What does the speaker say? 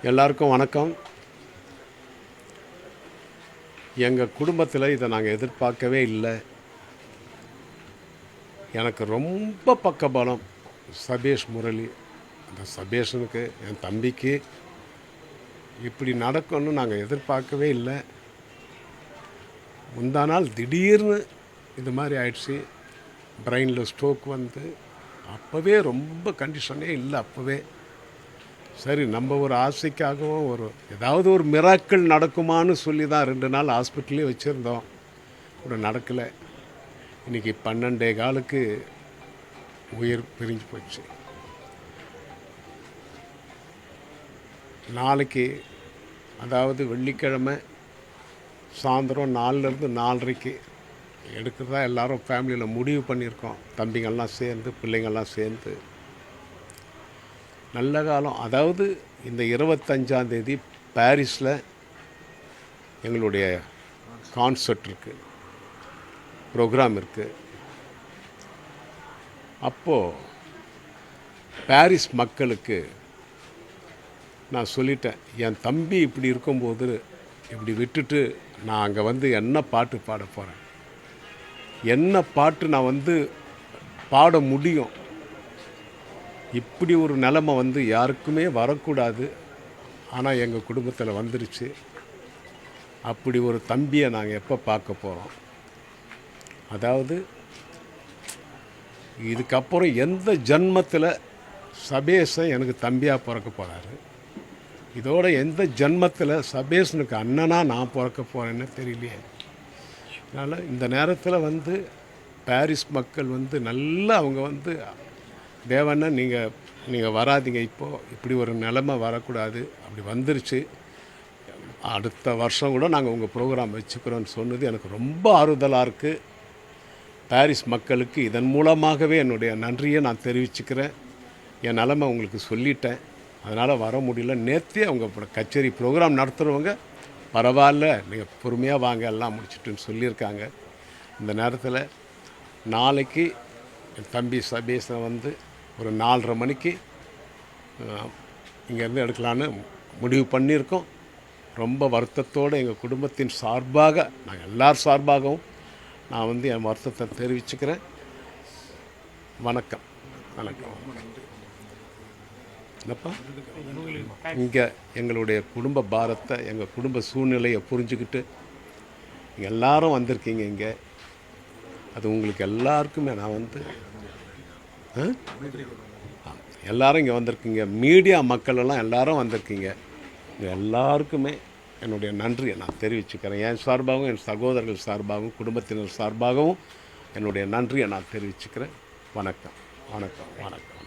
எல்லாருக்கும் வணக்கம். எங்கள் குடும்பத்தில் இதை நாங்கள் எதிர்பார்க்கவே இல்லை. எனக்கு ரொம்ப பக்கபலம் சபேஷ் முரளி. அந்த சபேஷனுக்கு, என் தம்பிக்கு இப்படி நடக்கும்னு நாங்கள் எதிர்பார்க்கவே இல்லை. முந்தா நாள் திடீர்னு இது மாதிரி ஆயிடுச்சு. பிரெயினில் ஸ்ட்ரோக் வந்து அப்போவே ரொம்ப கண்டிஷனே இல்லை. அப்போவே சரி, நம்ம ஒரு ஆசைக்காகவும் ஏதாவது ஒரு மிராக்கள் நடக்குமான்னு சொல்லி தான் 2 நாள் ஹாஸ்பிட்டலே வச்சுருந்தோம். ஒரு நடக்கலை. இன்றைக்கி 12:15 உயிர் பிரிஞ்சு போச்சு. நாளைக்கு, அதாவது வெள்ளிக்கிழமை சாயந்தரம் 4லேருந்து 4:30 எடுக்கிறதா எல்லோரும் ஃபேமிலியில் முடிவு பண்ணியிருக்கோம். தம்பிங்கள்லாம் சேர்ந்து, பிள்ளைங்கள்லாம் சேர்ந்து. நல்ல காலம். அதாவது இந்த 25ஆம் தேதி பாரிஸில் எங்களுடைய கான்சர்ட் இருக்குது, ப்ரோக்ராம் இருக்குது. அப்போது பாரிஸ் மக்களுக்கு நான் சொல்லிட்டேன், என் தம்பி இப்படி இருக்கும்போது இப்படி விட்டுட்டு நான் அங்கே வந்து என்ன பாட்டு பாட போகிறேன், என்ன பாட்டு நான் வந்து பாட முடியும். இப்படி ஒரு நிலைமை வந்து யாருக்குமே வரக்கூடாது. ஆனால் எங்கள் குடும்பத்தில் வந்துருச்சு. அப்படி ஒரு தம்பியை நாங்கள் எப்போ பார்க்க போகிறோம்? அதாவது இதுக்கப்புறம் எந்த ஜன்மத்தில் சபேஷன் எனக்கு தம்பியாக பிறக்க போகிறாரு, இதோட எந்த ஜன்மத்தில் சபேஷனுக்கு அண்ணனாக நான் பிறக்க போகிறேன்னு தெரியலையே. அதனால் இந்த நேரத்தில் வந்து பாரிஸ் மக்கள் வந்து நல்லா அவங்க வந்து, தேவண்ணா நீங்கள் வராதிங்க, இப்போது இப்படி ஒரு நிலைமை வரக்கூடாது, அப்படி வந்துருச்சு, அடுத்த வருஷம் கூட நாங்கள் உங்கள் ப்ரோக்ராம் வச்சுக்கிறோன்னு சொன்னது எனக்கு ரொம்ப ஆறுதலாக இருக்குது. பாரிஸ் மக்களுக்கு இதன் மூலமாகவே என்னுடைய நன்றியை நான் தெரிவிச்சுக்கிறேன். என் நிலைமை உங்களுக்கு சொல்லிட்டேன், அதனால் வர முடியல. நேற்றே அவங்க கச்சேரி ப்ரோக்ராம் நடத்துகிறவங்க பரவாயில்ல, நீங்கள் பொறுமையாக வாங்க, எல்லாம் முடிச்சுட்டுன்னு சொல்லியிருக்காங்க. இந்த நேரத்தில் நாளைக்கு என் தம்பி சபேஷனை வந்து ஒரு 4:30 மணிக்கு இங்கேருந்து எடுக்கலான்னு முடிவு பண்ணியிருக்கோம். ரொம்ப வருத்தத்தோடு எங்கள் குடும்பத்தின் சார்பாக, நாங்கள் எல்லார் சார்பாகவும் நான் வந்து என் வருத்தத்தை தெரிவிச்சுக்கிறேன். வணக்கம். வணக்கம். என்னப்பா, இங்கே எங்களுடைய குடும்ப பாரத்தை, எங்கள் குடும்ப சூழ்நிலையை புரிஞ்சுக்கிட்டு இங்கே எல்லோரும் வந்திருக்கீங்க. இங்கே அது உங்களுக்கு எல்லாருக்குமே நான் வந்து எல்லோரும் இங்கே வந்திருக்கீங்க. மீடியா மக்கள் எல்லாம் எல்லோரும் வந்திருக்கீங்க. இங்கே எல்லாருக்குமே என்னுடைய நன்றியை நான் தெரிவிச்சுக்கிறேன். என் சார்பாகவும், என் சகோதரர்கள் சார்பாகவும், குடும்பத்தினர் சார்பாகவும் என்னுடைய நன்றியை நான் தெரிவிச்சுக்கிறேன். வணக்கம். வணக்கம். வணக்கம்.